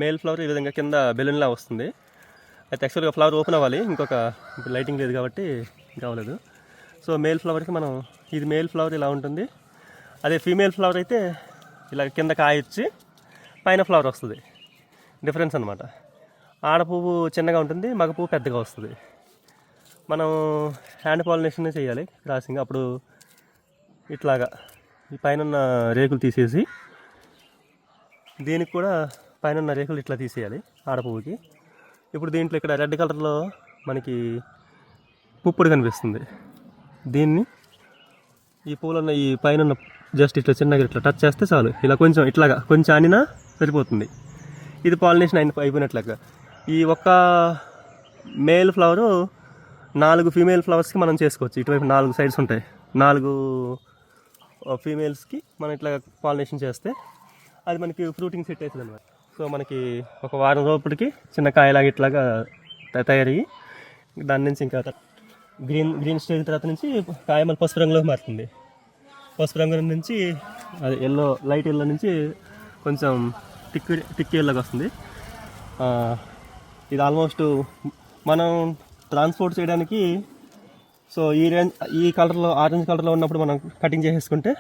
Male flower ఈ విధంగా కింద బెలూన్లా వస్తుంది. అయితే యాక్చువల్గా ఫ్లవర్ ఓపెన్ అవ్వాలి, ఇంకొక లైటింగ్ లేదు కాబట్టి కావలేదు. సో మేల్ ఫ్లవర్కి మనం ఇది మేల్ ఫ్లవర్ ఇలా ఉంటుంది. అదే ఫీమేల్ ఫ్లవర్ అయితే ఇలా కింద కాయ ఇచ్చి పైన ఫ్లవర్ వస్తుంది. డిఫరెన్స్ అనమాట. ఆడ పువ్వు చిన్నగా ఉంటుంది, మగ పువ్వు పెద్దగా వస్తుంది. మనం హ్యాండ్ పాలినేషన్ చేయాలి క్రాసింగ్. అప్పుడు ఇట్లాగా ఈ పైన రేకులు తీసేసి దీనికి కూడా పైన రేకులు ఇట్లా తీసేయాలి ఆడ పువ్వుకి. ఇప్పుడు దీంట్లో ఇక్కడ రెడ్ కలర్లో మనకి పుప్పుడు కనిపిస్తుంది. దీన్ని ఈ పూలున్న ఈ పైన జస్ట్ ఇట్లా చిన్నగా ఇట్లా టచ్ చేస్తే చాలు. ఇలా కొంచెం ఇట్లాగా కొంచెం అనినా సరిపోతుంది. ఇది పాలినేషన్ అయిపోయినట్లగా. ఈ ఒక్క మేల్ ఫ్లవరు 4 ఫీమేల్ ఫ్లవర్స్కి మనం చేసుకోవచ్చు. ఇటువైపు 4 సైడ్స్ ఉంటాయి. 4 ఫీమేల్స్కి మనం ఇట్లా పాలినేషన్ చేస్తే అది మనకి ఫ్రూటింగ్ సెట్ అవుతుంది అనమాట. సో మనకి ఒక వారం రోజులకి చిన్న కాయలాగా ఇట్లాగా తయారయ్యి దాని నుంచి ఇంకా గ్రీన్ స్టేజ్ తర్వాత నుంచి కాయ మన పసుపు రంగులోకి మారుతుంది. పసుపు రంగు నుంచి అది ఎల్లో, లైట్ ఎల్లో నుంచి కొంచెం టిక్కి ఎల్లోకి వస్తుంది. ఇది ఆల్మోస్ట్ మనం ట్రాన్స్పోర్ట్ చేయడానికి, సో ఈ కలర్లో ఆరెంజ్ కలర్లో ఉన్నప్పుడు మనం కటింగ్ చేసేసుకుంటే